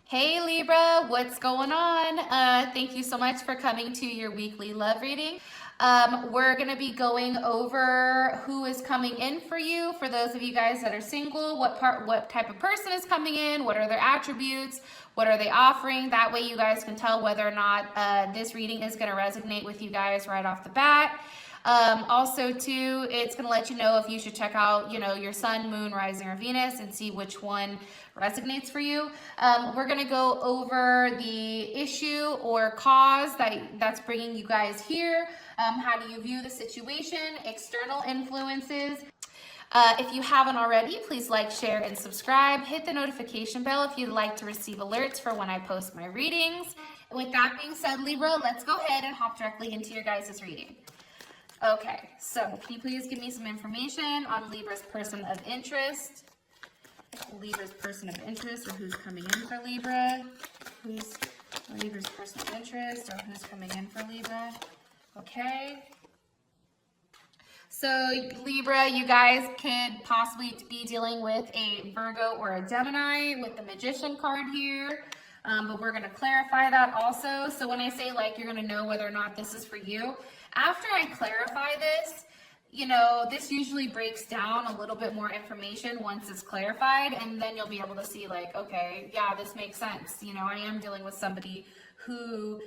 Hey Libra, what's going on? Thank you so much for coming to your weekly love reading. We're going to be going over who is coming in for you. For those of you guys that are single, what type of person is coming in, what are their attributes, what are they offering? That way you guys can tell whether or not this reading is going to resonate with you guys right off the bat. Also too, it's going to let you know if you should check out, your sun, moon, rising, or Venus and see which one resonates for you. We're going to go over the issue or cause that's bringing you guys here. How do you view the situation, external influences. If you haven't already, please like, share, and subscribe. Hit the notification bell if you'd like to receive alerts for when I post my readings. And with that being said, Libra, let's go ahead and hop directly into your guys' reading. Okay, so can you please give me some information on Libra's person of interest? Libra's person of interest, or who's coming in for Libra? Who's Libra's person of interest, or who's coming in for Libra? Okay. So Libra, you guys could possibly be dealing with a Virgo or a Gemini with the Magician card here. But we're going to clarify that also. So when I say you're going to know whether or not this is for you, after I clarify this, this usually breaks down a little bit more information once it's clarified, and then you'll be able to see okay, yeah, this makes sense. I am dealing with somebody who,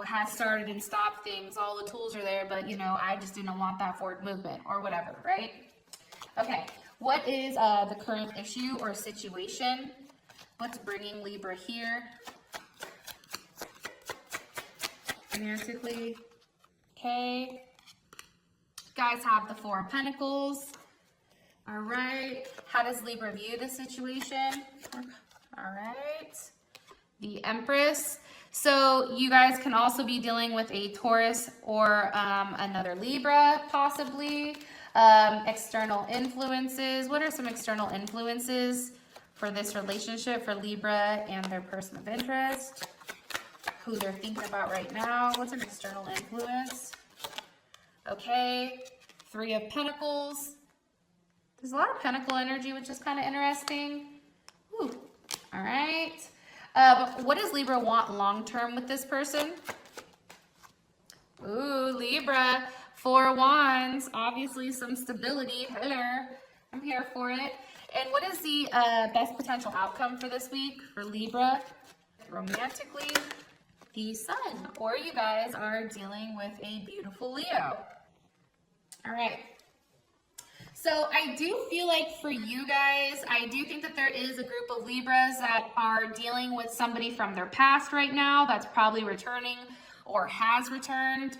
has started and stopped things. All the tools are there, but, I just didn't want that forward movement or whatever, right? Okay, what is the current issue or situation? What's bringing Libra here? Romantically. Okay. Guys have the Four of Pentacles. All right. How does Libra view the situation? All right. The Empress. So you guys can also be dealing with a Taurus or another Libra, possibly. External influences. What are some external influences for this relationship for Libra and their person of interest? Who they're thinking about right now? What's an external influence? Okay, Three of Pentacles. There's a lot of Pentacle energy, which is kind of interesting. Ooh. All right. What does Libra want long-term with this person? Ooh, Libra, Four of Wands. Obviously some stability. Hello, I'm here for it. And what is the best potential outcome for this week for Libra? Romantically, the Sun, or you guys are dealing with a beautiful Leo. All right. So I do feel like for you guys, I do think that there is a group of Libras that are dealing with somebody from their past right now that's probably returning or has returned.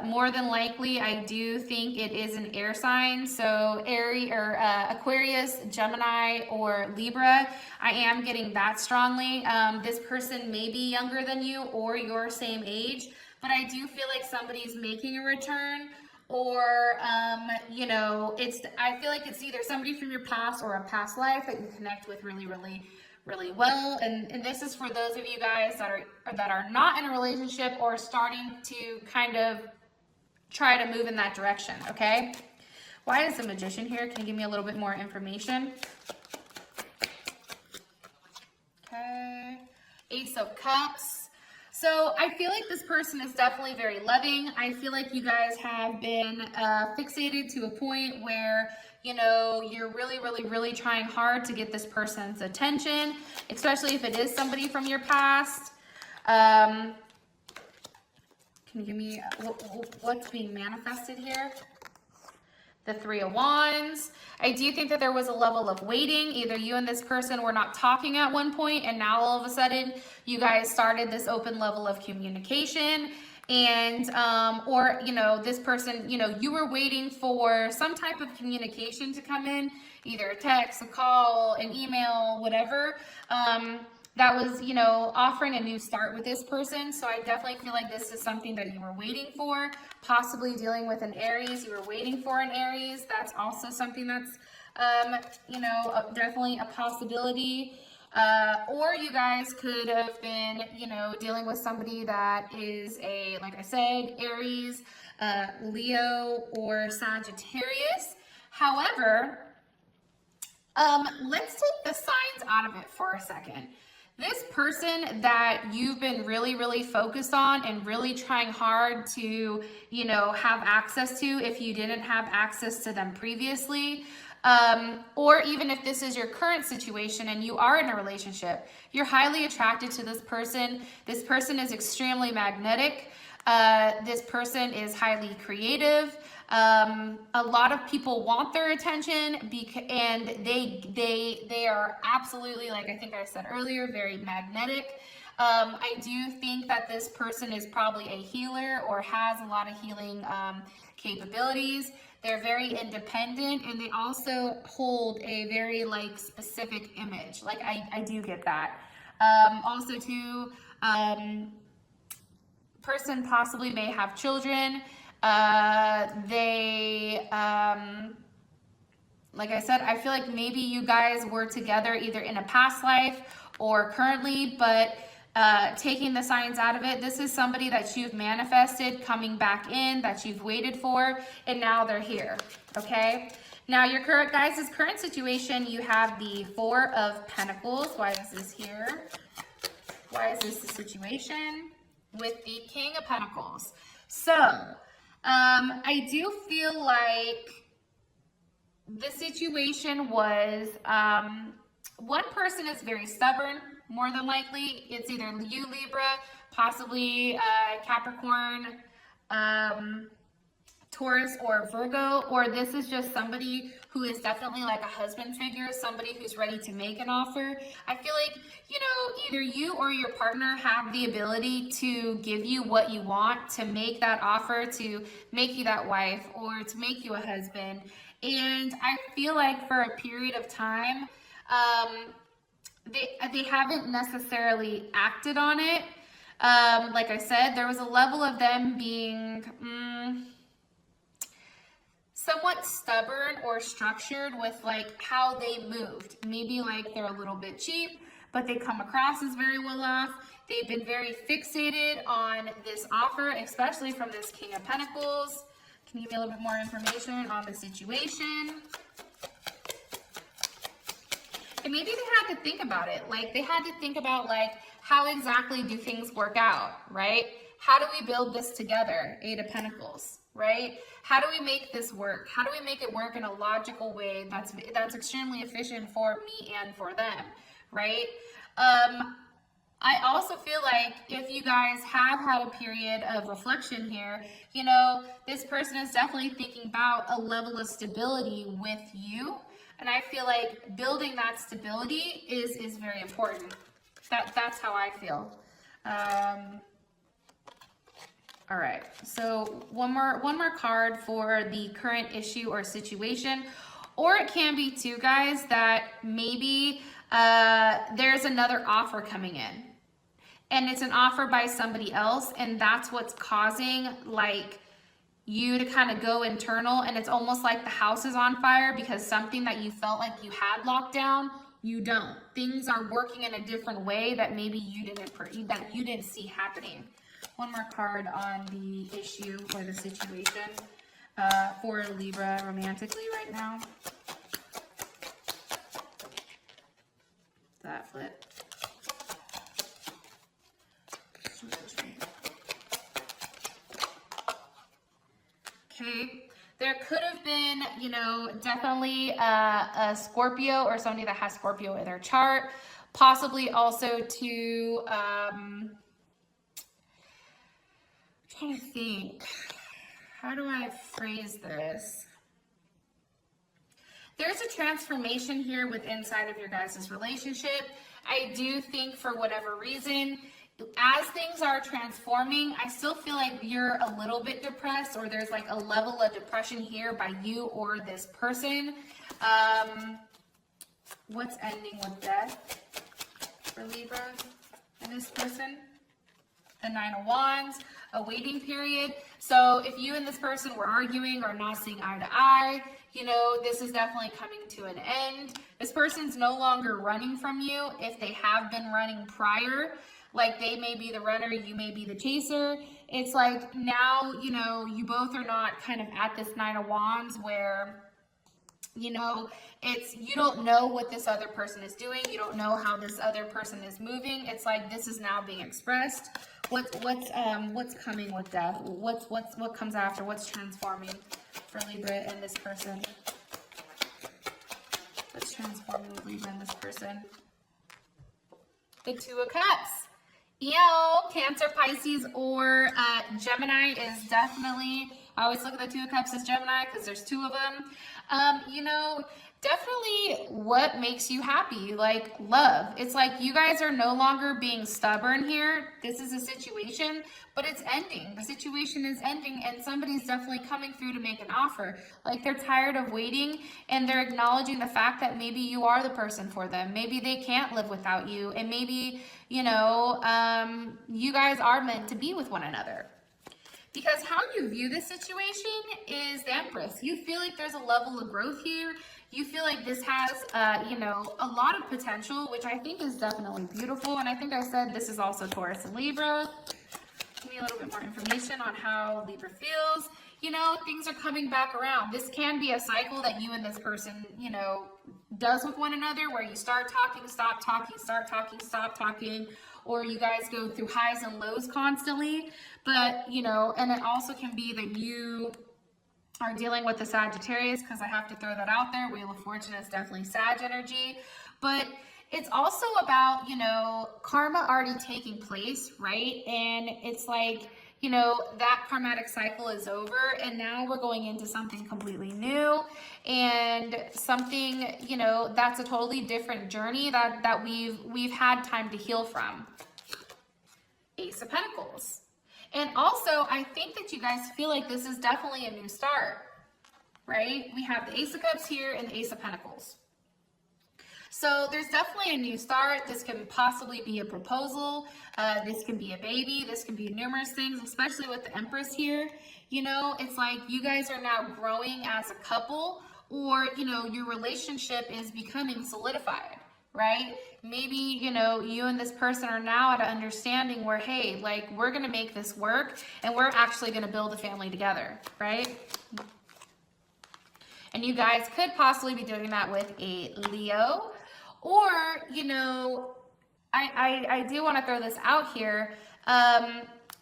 More than likely, I do think it is an air sign. So Aries or Aquarius, Gemini, or Libra. I am getting that strongly. This person may be younger than you or your same age, but I do feel like somebody's making a return. Or, I feel like it's either somebody from your past or a past life that you connect with really, really, really well. And this is for those of you guys that are not in a relationship or starting to kind of try to move in that direction, okay? Why is the Magician here? Can you give me a little bit more information? Okay. Ace of Cups. So I feel like this person is definitely very loving. I feel like you guys have been fixated to a point where, you're really, really, really trying hard to get this person's attention, especially if it is somebody from your past. Can you give me what's being manifested here? The Three of Wands. I do think that there was a level of waiting. Either you and this person were not talking at one point, and now all of a sudden you guys started this open level of communication. And, or, this person, you were waiting for some type of communication to come in, either a text, a call, an email, whatever. That was, offering a new start with this person. So I definitely feel like this is something that you were waiting for, possibly dealing with an Aries. You were waiting for an Aries. That's also something that's, definitely a possibility. Or you guys could have been, dealing with somebody that is like I said, Aries, Leo, or Sagittarius. However, let's take the signs out of it for a second. This person that you've been really, really focused on and really trying hard to, you know, have access to if you didn't have access to them previously, or even if this is your current situation and you are in a relationship, you're highly attracted to this person. This person is extremely magnetic. This person is highly creative. A lot of people want their attention and they are absolutely, like I think I said earlier, very magnetic. I do think that this person is probably a healer or has a lot of healing capabilities. They're very independent, and they also hold a very like specific image. Like I do get that. Also too, person possibly may have children. Like I said, I feel like maybe you guys were together either in a past life or currently, but taking the signs out of it, this is somebody that you've manifested coming back in, that you've waited for, and now they're here, okay? Now your guys' current situation, you have the Four of Pentacles. Why is this here? Why is this the situation? With the King of Pentacles. So, I do feel like the situation was, one person is very stubborn, more than likely. It's either you, Libra, possibly Capricorn, Taurus, or Virgo, or this is just somebody who is definitely like a husband figure, somebody who's ready to make an offer. I feel like, you know, either you or your partner have the ability to give you what you want, to make that offer, to make you that wife, or to make you a husband. And I feel like for a period of time, they haven't necessarily acted on it. Like I said, there was a level of them being somewhat stubborn or structured with like how they moved. Maybe like they're a little bit cheap, but they come across as very well off. They've been very fixated on this offer, especially from this King of Pentacles. Can you give me a little bit more information on the situation? And maybe they had to think about it. Like they had to think about like, how exactly do things work out, right? How do we build this together? Eight of Pentacles, right? How do we make this work? How do we make it work in a logical way that's extremely efficient for me and for them, right? I also feel like if you guys have had a period of reflection here, you know, this person is definitely thinking about a level of stability with you. And I feel like building that stability is very important. That's how I feel. All right, so one more card for the current issue or situation. Or it can be too, guys, that maybe there's another offer coming in. And it's an offer by somebody else, and that's what's causing like you to kind of go internal, and it's almost like the house is on fire because something that you felt like you had locked down, you don't. Things are working in a different way that maybe you didn't see happening. One more card on the issue or the situation for Libra romantically right now. That flip. Okay, there could have been, you know, definitely a Scorpio or somebody that has Scorpio in their chart. Possibly also to, I'm trying to think, how do I phrase this? There's a transformation here with inside of your guys' relationship. I do think for whatever reason, as things are transforming, I still feel like you're a little bit depressed, or there's like a level of depression here by you or this person. What's ending with death for Libra and this person? The Nine of Wands, a waiting period. So if you and this person were arguing or not seeing eye to eye, you know, this is definitely coming to an end. This person's no longer running from you. If they have been running prior, like they may be the runner, you may be the chaser. It's like now, you know, you both are not kind of at this Nine of Wands where You know, it's, you don't know what this other person is doing. You don't know how this other person is moving. It's like this is now being expressed. What's coming with death? What comes after? What's transforming for Libra and this person? What's transforming with Libra and this person? The Two of Cups. Cancer, Pisces, or Gemini is definitely, I always look at the Two of Cups as Gemini because there's two of them. You know, definitely what makes you happy, like love. It's like you guys are no longer being stubborn here. This is a situation, but it's ending. The situation is ending, and somebody's definitely coming through to make an offer. Like they're tired of waiting, and they're acknowledging the fact that maybe you are the person for them. Maybe they can't live without you, and maybe, you know, you guys are meant to be with one another. Because how you view this situation is the Empress. You feel like there's a level of growth here. You feel like this has, you know, a lot of potential, which I think is definitely beautiful. And I think I said this is also Taurus and Libra. Give me a little bit more information on how Libra feels. You know, things are coming back around. This can be a cycle that you and this person, you know, does with one another, where you start talking, stop talking, start talking, stop talking, or you guys go through highs and lows constantly. But, you know, and it also can be that you are dealing with the Sagittarius, because I have to throw that out there. Wheel of Fortune is definitely Sag energy. But it's also about, you know, karma already taking place, right? And it's like, you know, that karmatic cycle is over, and now we're going into something completely new, and something, you know, that's a totally different journey that we've had time to heal from. Ace of Pentacles. And also, I think that you guys feel like this is definitely a new start, right? We have the Ace of Cups here and the Ace of Pentacles. So there's definitely a new start. This can possibly be a proposal. This can be a baby. This can be numerous things, especially with the Empress here. You know, it's like you guys are now growing as a couple, or, you know, your relationship is becoming solidified, right? Maybe, you know, you and this person are now at an understanding where, hey, like, we're going to make this work, and we're actually going to build a family together, right? And you guys could possibly be doing that with a Leo. Or, you know, I do want to throw this out here.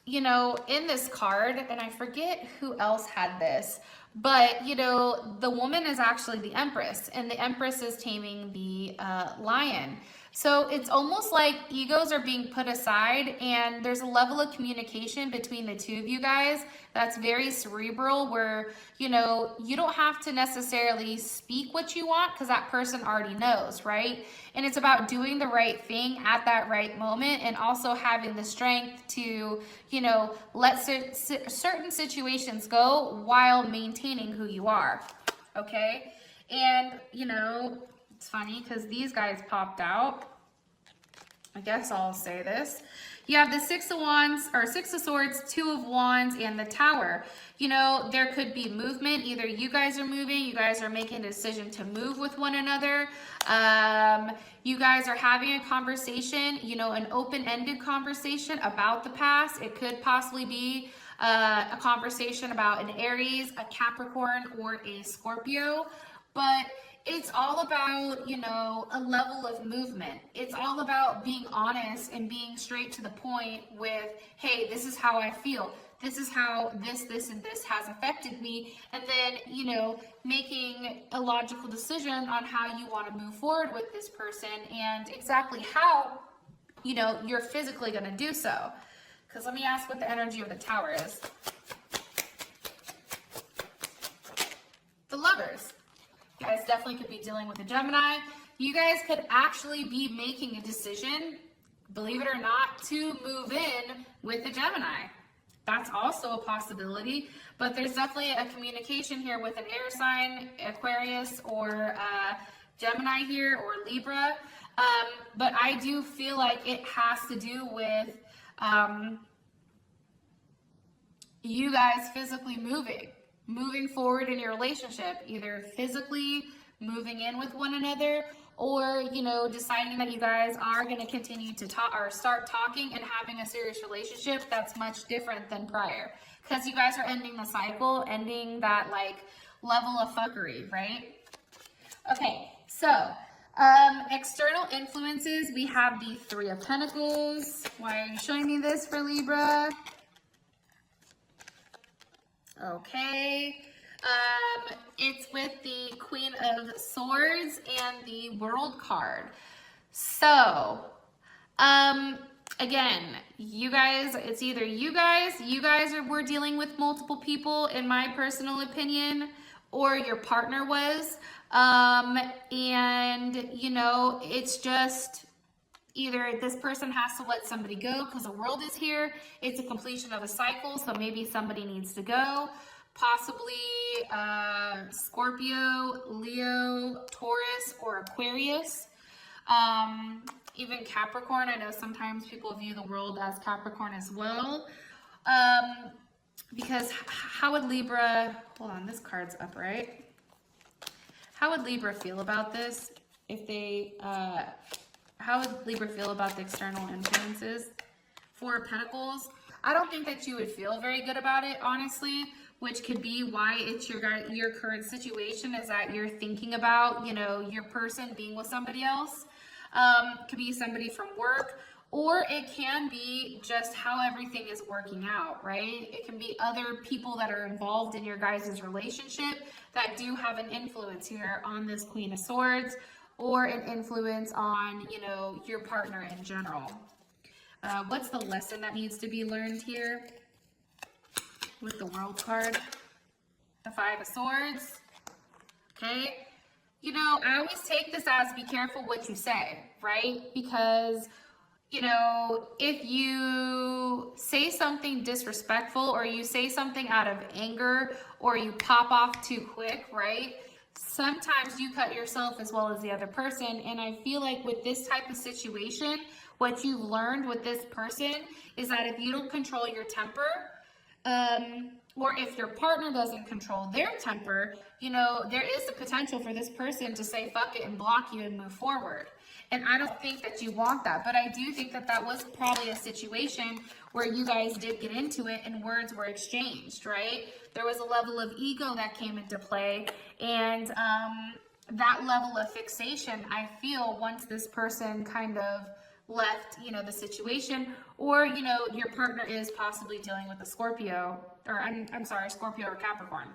You know, in this card, and I forget who else had this, but, you know, the woman is actually the Empress, and the Empress is taming the lion. So it's almost like egos are being put aside, and there's a level of communication between the two of you guys that's very cerebral, where, you know, you don't have to necessarily speak what you want, because that person already knows, right? And it's about doing the right thing at that right moment, and also having the strength to, you know, let certain situations go while maintaining who you are, okay? And, you know, it's funny because these guys popped out. I guess I'll say this. You have the Six of Wands, or Six of Swords, Two of Wands, and the Tower. You know, there could be movement. Either you guys are moving, you guys are making a decision to move with one another. You guys are having a conversation, you know, an open-ended conversation about the past. It could possibly be a conversation about an Aries, a Capricorn, or a Scorpio. But it's all about, you know, a level of movement. It's all about being honest and being straight to the point with, hey, this is how I feel. This is how this, and this has affected me. And then, you know, making a logical decision on how you want to move forward with this person, and exactly how, you know, you're physically going to do so. Because let me ask what the energy of the Tower is. The Lovers. You guys definitely could be dealing with a Gemini. You guys could actually be making a decision, believe it or not, to move in with a Gemini. That's also a possibility, but there's definitely a communication here with an air sign, Aquarius, or Gemini here, or Libra. But I do feel like it has to do with you guys physically moving forward in your relationship, either physically moving in with one another, or, you know, deciding that you guys are going to continue to talk, or start talking and having a serious relationship that's much different than prior, because you guys are ending the cycle, ending that, like, level of fuckery, right? Okay, so external influences, we have the Three of Pentacles. Why are you showing me this for Libra? Okay, it's with the Queen of Swords and the World card. So, again, you guys, it's either you guys were dealing with multiple people, in my personal opinion, or your partner was. And, you know, it's just either this person has to let somebody go because the world is here. It's a completion of a cycle, so maybe somebody needs to go. Possibly Scorpio, Leo, Taurus, or Aquarius. Even Capricorn. I know sometimes people view the world as Capricorn as well. Because how would Libra, hold on, this card's up, right? How would Libra feel about this if they, how would Libra feel about the external influences? Four of Pentacles. I don't think that you would feel very good about it, honestly, which could be why it's your current situation, is that you're thinking about, you know, your person being with somebody else. Could be somebody from work, or it can be just how everything is working out, right? It can be other people that are involved in your guys' relationship that do have an influence here on this Queen of Swords, or an influence on, you know, your partner in general. What's the lesson that needs to be learned here with the World card? The Five of Swords. Okay. You know, I always take this as be careful what you say, right? Because, you know, if you say something disrespectful, or you say something out of anger, or you pop off too quick, right? Sometimes you cut yourself as well as the other person. And I feel like with this type of situation, what you've learned with this person is that if you don't control your temper, or if your partner doesn't control their temper, you know, there is the potential for this person to say fuck it and block you and move forward. And I don't think that you want that, but I do think that that was probably a situation where you guys did get into it and words were exchanged, right? There was a level of ego that came into play, and that level of fixation, I feel, once this person kind of left, you know, the situation, or, you know, your partner is possibly dealing with a Scorpio, or I'm sorry, Scorpio or Capricorn,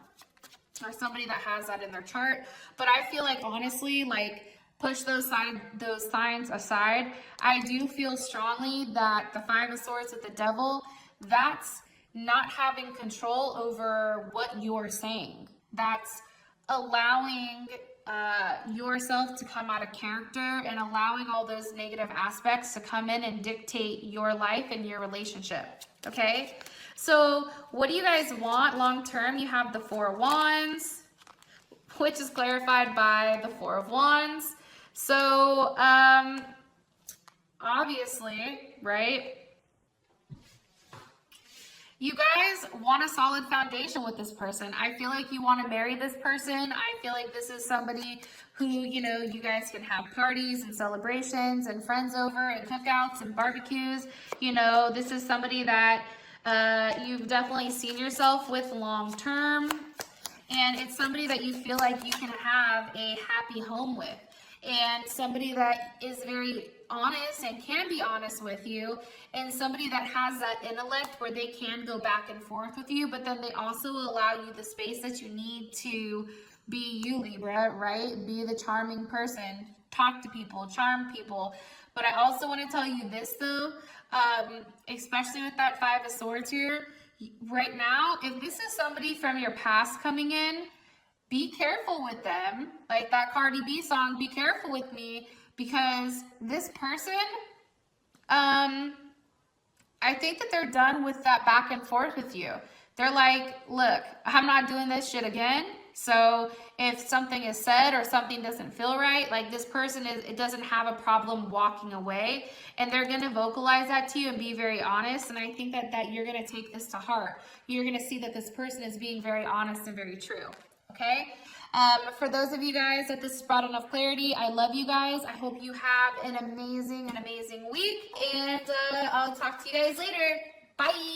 or somebody that has that in their chart. But I feel like, honestly, like, push those signs aside. I do feel strongly that the Five of Swords with the Devil, that's not having control over what you're saying. That's allowing yourself to come out of character, and allowing all those negative aspects to come in and dictate your life and your relationship. Okay, so what do you guys want long term? You have the Four of Wands, which is clarified by the Four of Wands. So obviously, right, you guys want a solid foundation with this person. I feel like you want to marry this person. I feel like this is somebody who, you know, you guys can have parties and celebrations and friends over and cookouts and barbecues. You know, this is somebody that you've definitely seen yourself with long term. And it's somebody that you feel like you can have a happy home with. And somebody that is very honest and can be honest with you, and somebody that has that intellect where they can go back and forth with you, but then they also allow you the space that you need to be you, Libra, right? Be the charming person, talk to people, charm people. But I also want to tell you this though, especially with that Five of Swords here, right now, if this is somebody from your past coming in, be careful with them. Like that Cardi B song, Be Careful With Me, because this person, I think that they're done with that back and forth with you. They're like, look, I'm not doing this shit again. So if something is said or something doesn't feel right, like this person it doesn't have a problem walking away, and they're going to vocalize that to you and be very honest. And I think that you're going to take this to heart. You're going to see that this person is being very honest and very true. Okay, for those of you guys that this brought enough clarity, I love you guys. I hope you have an amazing week, and I'll talk to you guys later. Bye.